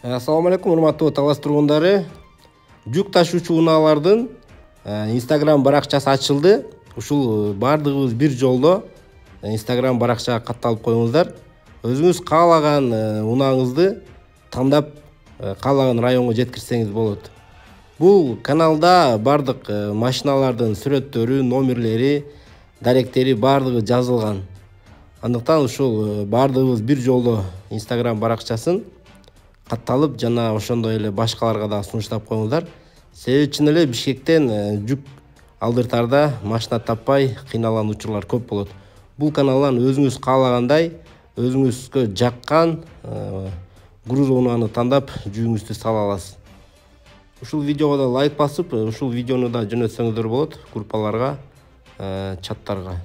Assalamu алейкум, урматтуу Талас тургундары. Жүк ташуучу унаалардын Instagram баракчасы ачылды. Ушул бардыгыбыз бир жолдо Instagram баракчага катталып коюңуздар. Өзүңүз каалаган унааңызды тандап каалаган районго жеткирсеңиз болот. Бул каналда бардык машиналардын сүрөттөрү, номерлери, даректери бардыгы жазылган. Андыктан ушул бардыгыбыз бир жолдо Instagram баракчасын катталып жана ошондой эле башкаларга да сунуштап коюңуздар. Себеби чын эле Бишкектен жүк алдыртарда машина таппай кыйналган учурлар көп болот. Бул каналдан өзүңүз каалагандай, өзүңүзгө жаккан груз унааны тандап жүгүңүздү сала аласыз. Ушул видеого да лайк басып, ушул видеону да жөнөтсөңүздөр болот группаларга, чаттарга.